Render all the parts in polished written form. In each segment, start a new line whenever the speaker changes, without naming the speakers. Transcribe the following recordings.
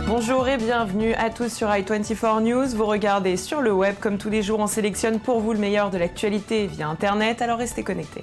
Bonjour et bienvenue à tous sur i24 News. Vous regardez sur le web, comme tous les jours, on sélectionne pour vous le meilleur de l'actualité via Internet, alors restez connectés.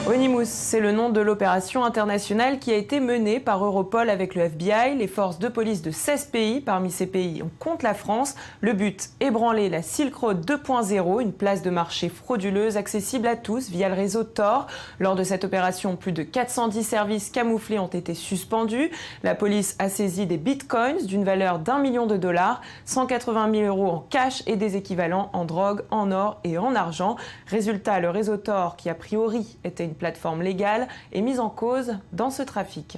Onymous, c'est le nom de l'opération internationale qui a été menée par Europol avec le FBI. Les forces de police de 16 pays, parmi ces pays, on compte la France. Le but, ébranler la Silk Road 2.0, une place de marché frauduleuse accessible à tous via le réseau Tor. Lors de cette opération, plus de 410 services camouflés ont été suspendus. La police a saisi des bitcoins d'une valeur d'1 million de dollars, 180 000 euros en cash et des équivalents en drogue, en or et en argent. Résultat, le réseau Tor, qui a priori était une plateforme légale, est mise en cause dans ce trafic.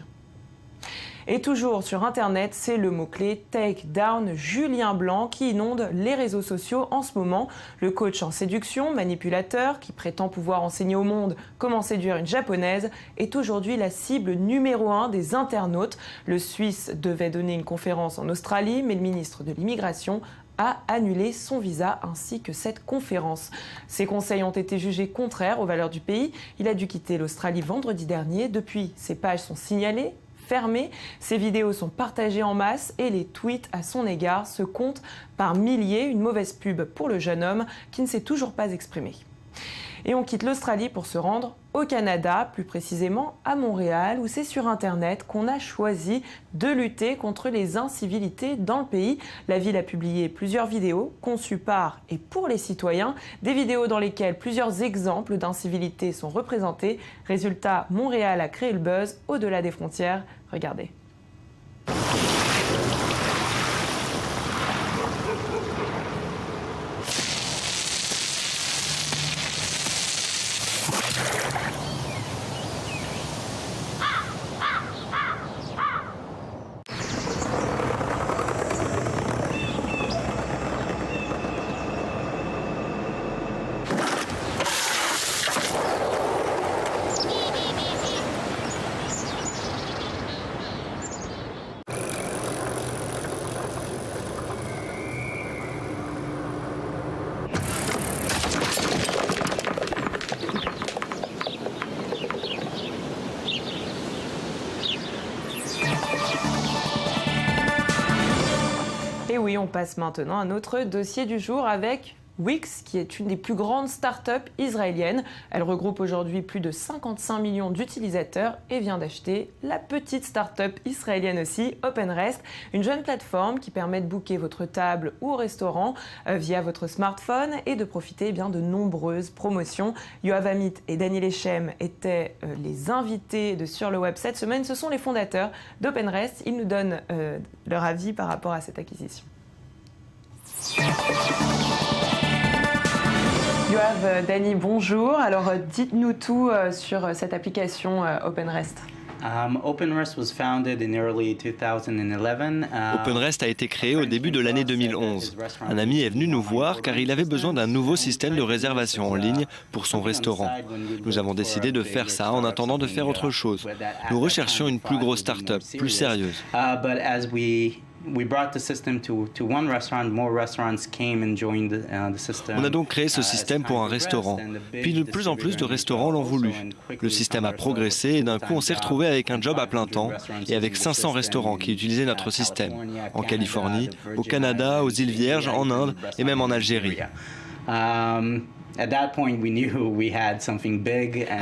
Et toujours sur Internet, c'est le mot-clé Take Down Julien Blanc qui inonde les réseaux sociaux en ce moment. Le coach en séduction, manipulateur, qui prétend pouvoir enseigner au monde comment séduire une japonaise, est aujourd'hui la cible numéro 1 des internautes. Le Suisse devait donner une conférence en Australie, mais le ministre de l'Immigration a annulé son visa ainsi que cette conférence. Ses conseils ont été jugés contraires aux valeurs du pays. Il a dû quitter l'Australie vendredi dernier. Depuis, ses pages sont signalées, fermées. Ses vidéos sont partagées en masse et les tweets à son égard se comptent par milliers. Une mauvaise pub pour le jeune homme qui ne s'est toujours pas exprimé. Et on quitte l'Australie pour se rendre au Canada, plus précisément à Montréal, où c'est sur Internet qu'on a choisi de lutter contre les incivilités dans le pays. La ville a publié plusieurs vidéos conçues par et pour les citoyens, des vidéos dans lesquelles plusieurs exemples d'incivilités sont représentés. Résultat, Montréal a créé le buzz au-delà des frontières. Regardez. Et oui, on passe maintenant à notre dossier du jour avec Wix, qui est une des plus grandes startups israéliennes. Elle regroupe aujourd'hui plus de 55 millions d'utilisateurs et vient d'acheter la petite startup israélienne aussi, OpenRest, une jeune plateforme qui permet de booker votre table ou au restaurant via votre smartphone et de profiter de nombreuses promotions. Yoav Amit et Daniel Echem étaient les invités de Sur le Web cette semaine. Ce sont les fondateurs d'OpenRest. Ils nous donnent leur avis par rapport à cette acquisition. Yoav, Dani, bonjour. Alors dites-nous tout sur cette application OpenRest.
OpenRest
a été créé au début de l'année 2011. Un ami est venu nous voir car il avait besoin d'un nouveau système de réservation en ligne pour son restaurant. Nous avons décidé de faire ça en attendant de faire autre chose. Nous recherchions une plus grosse start-up, plus sérieuse. On a donc créé ce système pour un restaurant. Puis de plus en plus de restaurants l'ont voulu. Le système a progressé et d'un coup on s'est retrouvé avec un job à plein temps et avec 500 restaurants qui utilisaient notre système. En Californie, au Canada, aux îles Vierges, en Inde et même en Algérie. À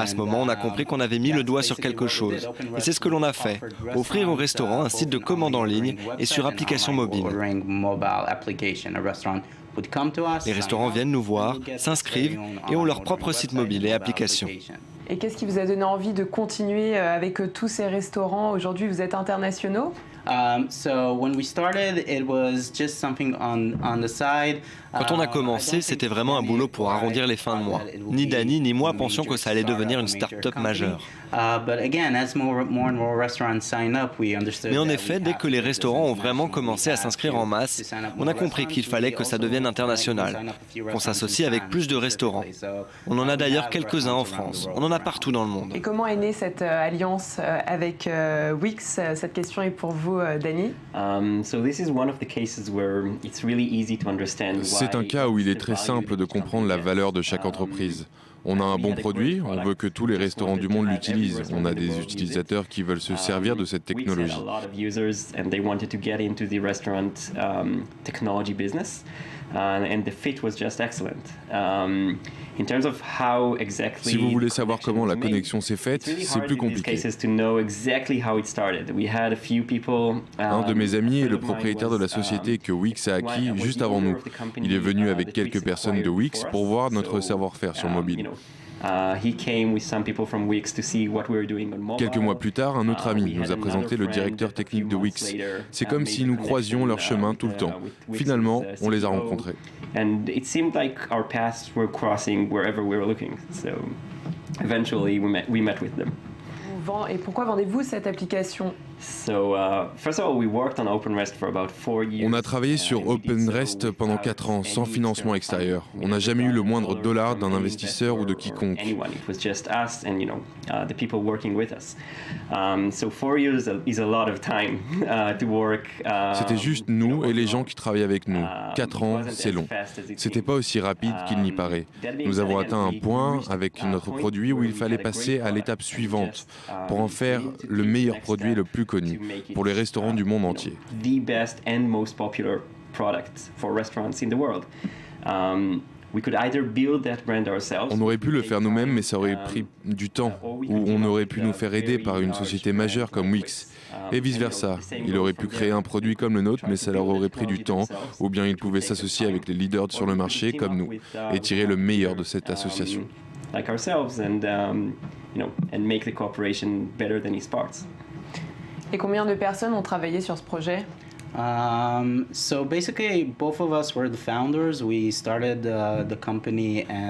ce moment, on a compris qu'on avait mis le doigt sur quelque chose. Et c'est ce que l'on a fait. Offrir aux restaurants un site de commande en ligne et sur application mobile. Les restaurants viennent nous voir, s'inscrivent et ont leur propre site mobile et application.
Et qu'est-ce qui vous a donné envie de continuer avec tous ces restaurants? Aujourd'hui, vous êtes internationaux?
Quand on a commencé, c'était vraiment un boulot pour arrondir les fins de mois. Ni Dani ni moi pensions que ça allait devenir une start-up majeure. Mais en effet, dès que les restaurants ont vraiment commencé à s'inscrire en masse, on a compris qu'il fallait que ça devienne international, qu'on s'associe avec plus de restaurants. On en a d'ailleurs quelques-uns en France. On en a partout dans le monde.
Et comment est née cette alliance avec Wix? Cette question est pour vous, Dani.
C'est un cas où il est très simple de comprendre la valeur de chaque entreprise. On a un bon produit, on veut que tous les restaurants du monde l'utilisent. On a des utilisateurs qui veulent se servir de cette technologie. Si vous voulez savoir comment la connexion s'est faite, c'est plus compliqué. Un de mes amis est le propriétaire de la société que Wix a acquis juste avant nous. Il est venu avec quelques personnes de Wix pour voir notre savoir-faire sur mobile. Quelques mois plus tard, un autre ami nous a présenté le directeur technique de Wix. C'est comme si nous croisions leur chemin tout le temps. Finalement, on les a rencontrés.
Et pourquoi vendez-vous cette application ?
On a travaillé sur OpenRest pendant 4 ans, sans financement extérieur. On n'a jamais eu le moindre dollar d'un investisseur ou de quiconque. C'était juste nous et les gens qui travaillent avec nous. 4 ans, c'est long. C'était pas aussi rapide qu'il n'y paraît. Nous avons atteint un point avec notre produit où il fallait passer à l'étape suivante pour en faire le meilleur produit le plus connu pour les restaurants du monde entier. On aurait pu le faire nous-mêmes, mais ça aurait pris du temps, ou on aurait pu nous faire aider par une société majeure comme Wix, et vice-versa. Il aurait pu créer un produit comme le nôtre, mais ça leur aurait pris du temps, ou bien ils pouvaient s'associer avec les leaders sur le marché comme nous, et tirer le meilleur de cette association.
Et combien de personnes ont travaillé sur ce projet ?
En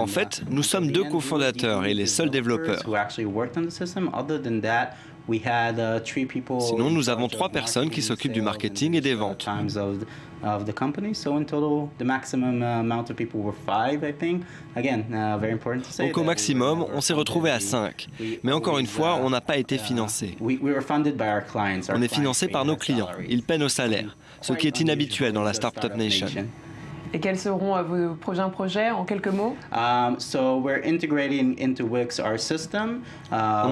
fait, nous sommes 2 cofondateurs et les seuls développeurs. Sinon, nous avons 3 personnes qui s'occupent du marketing et des ventes. Donc au maximum, on s'est retrouvé à 5. Mais encore une fois, on n'a pas été financé. On est financé par nos clients. Ils paient nos salaires, ce qui est inhabituel dans la Startup Nation.
Et quels seront vos prochains projets en quelques mots ?
On a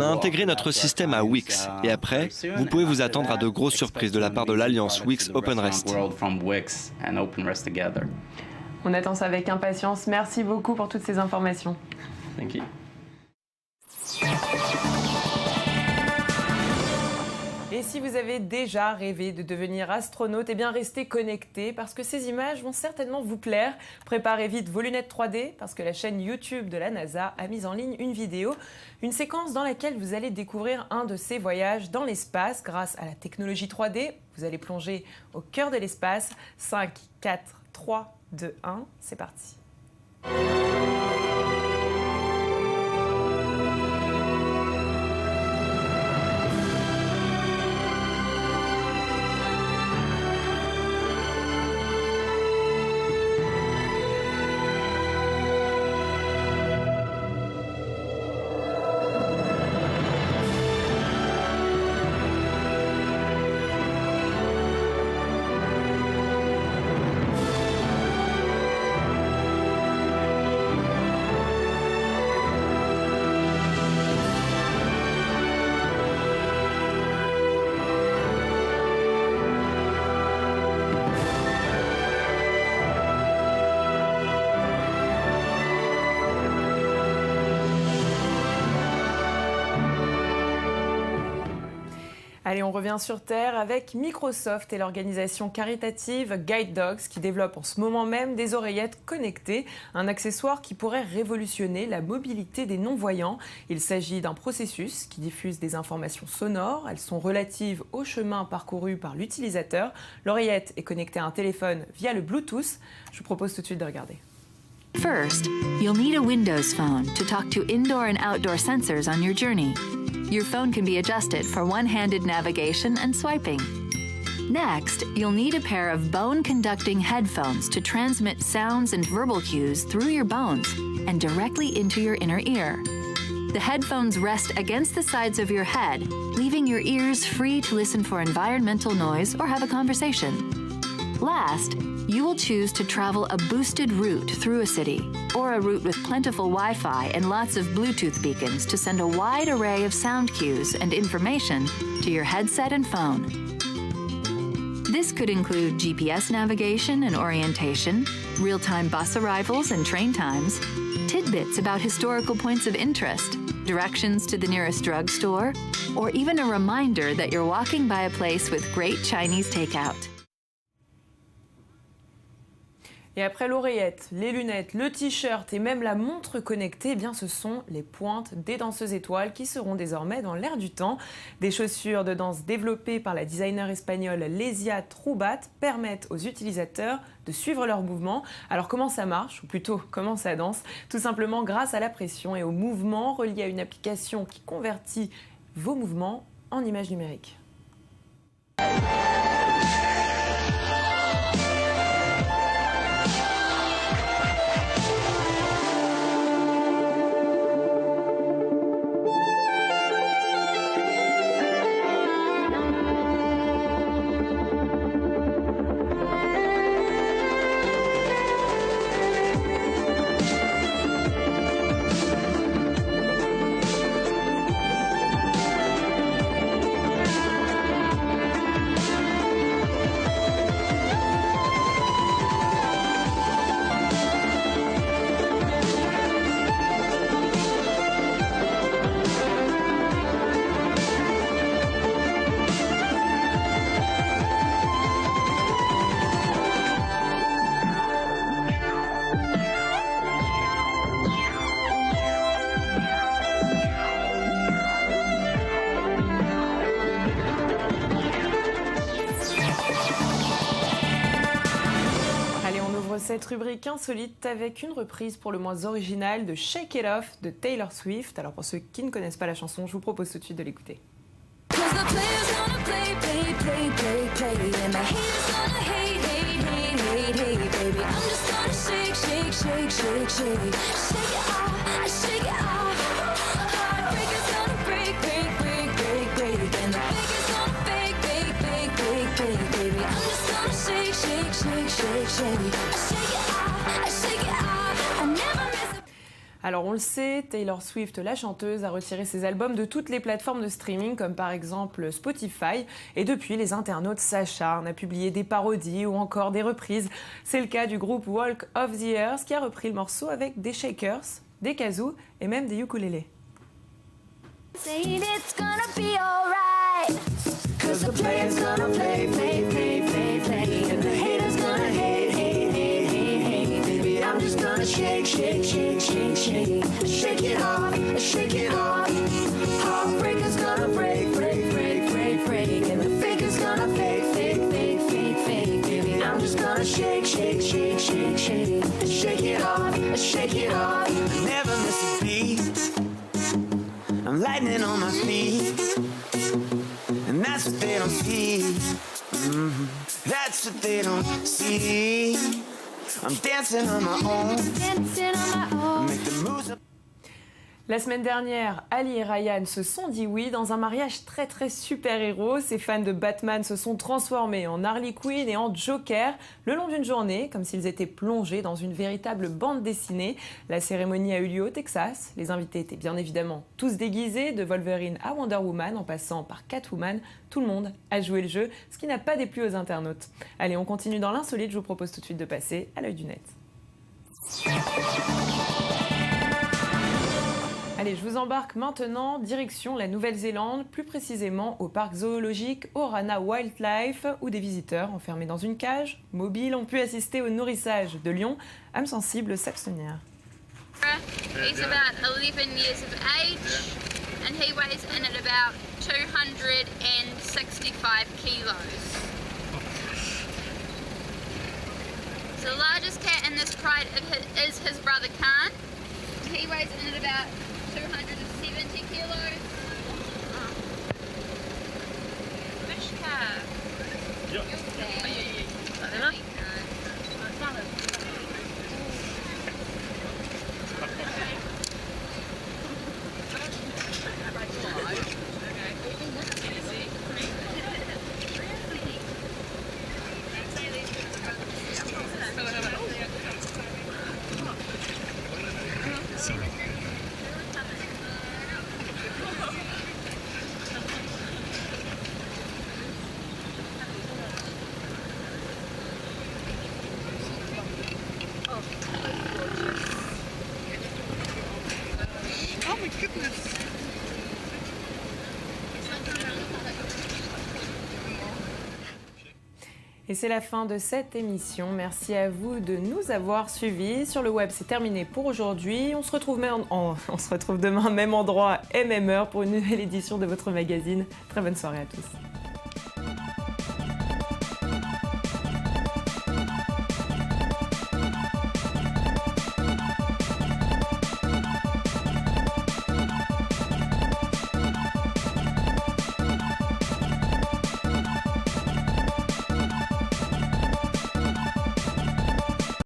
intégré notre système à Wix et après, vous pouvez vous attendre à de grosses surprises de la part de l'alliance Wix OpenRest.
On attend ça avec impatience. Merci beaucoup pour toutes ces informations.
Thank you.
Et si vous avez déjà rêvé de devenir astronaute, eh bien restez connectés parce que ces images vont certainement vous plaire. Préparez vite vos lunettes 3D parce que la chaîne YouTube de la NASA a mis en ligne une vidéo, une séquence dans laquelle vous allez découvrir un de ces voyages dans l'espace grâce à la technologie 3D. Vous allez plonger au cœur de l'espace. 5, 4, 3, 2, 1, c'est parti. Allez, on revient sur Terre avec Microsoft et l'organisation caritative Guide Dogs qui développe en ce moment même des oreillettes connectées, un accessoire qui pourrait révolutionner la mobilité des non-voyants. Il s'agit d'un processus qui diffuse des informations sonores. Elles sont relatives au chemin parcouru par l'utilisateur. L'oreillette est connectée à un téléphone via le Bluetooth. Je vous propose tout de suite de regarder.
First, you'll need a Windows phone to talk to indoor and outdoor sensors on your journey. Your phone can be adjusted for one-handed navigation and swiping. Next, you'll need a pair of bone-conducting headphones to transmit sounds and verbal cues through your bones and directly into your inner ear. The headphones rest against the sides of your head, leaving your ears free to listen for environmental noise or have a conversation. Last, you will choose to travel a boosted route through a city, or a route with plentiful Wi-Fi and lots of Bluetooth beacons to send a wide array of sound cues and information to your headset and phone. This could include GPS navigation and orientation, real-time bus arrivals and train times, tidbits about historical points of interest, directions to the nearest drugstore, or even a reminder that you're walking by a place with great Chinese takeout.
Et après l'oreillette, les lunettes, le t-shirt et même la montre connectée, eh bien ce sont les pointes des danseuses étoiles qui seront désormais dans l'air du temps. Des chaussures de danse développées par la designer espagnole Lesia Trubat permettent aux utilisateurs de suivre leurs mouvements. Alors comment ça marche, ou plutôt comment ça danse? Tout simplement grâce à la pression et au mouvement relié à une application qui convertit vos mouvements en images numériques. Cette rubrique insolite avec une reprise pour le moins originale de Shake It Off de Taylor Swift. Alors pour ceux qui ne connaissent pas la chanson, je vous propose tout de suite de l'écouter. Alors on le sait, Taylor Swift, la chanteuse, a retiré ses albums de toutes les plateformes de streaming comme par exemple Spotify, et depuis les internautes s'acharnent à publier des parodies ou encore des reprises. C'est le cas du groupe Walk of the Earth qui a repris le morceau avec des shakers, des kazoos et même des ukulélés. Shake, shake, shake, shake, shake, shake it off, shake it off. Heartbreaker's gonna break, break, break, break, break, and the fake is gonna fake, fake, fake, fake, fake, baby. I'm just gonna shake, shake, shake, shake, shake, shake it off, shake it off. Never miss a beat. I'm lightning on my feet, and that's what they don't see. That's what they don't see. I'm dancing on my own. Make the moves up. La semaine dernière, Ali et Ryan se sont dit oui dans un mariage très très super-héros. Ces fans de Batman se sont transformés en Harley Quinn et en Joker le long d'une journée, comme s'ils étaient plongés dans une véritable bande dessinée. La cérémonie a eu lieu au Texas. Les invités étaient bien évidemment tous déguisés, de Wolverine à Wonder Woman, en passant par Catwoman. Tout le monde a joué le jeu, ce qui n'a pas déplu aux internautes. Allez, on continue dans l'insolite. Je vous propose tout de suite de passer à l'œil du net. Allez, je vous embarque maintenant direction la Nouvelle-Zélande, plus précisément au parc zoologique Orana Wildlife, où des visiteurs enfermés dans une cage mobile ont pu assister au nourrissage de lions, âmes sensibles s'abstenir.
He's about 11 years of age and he weighs in at about 265 kilos. So the largest cat in this pride is his brother Khan. He weighs in at about 270 kilos. Mishka. Yep.
Et c'est la fin de cette émission. Merci à vous de nous avoir suivis. Sur le web, c'est terminé pour aujourd'hui. On se retrouve demain, même endroit et même heure pour une nouvelle édition de votre magazine. Très bonne soirée à tous.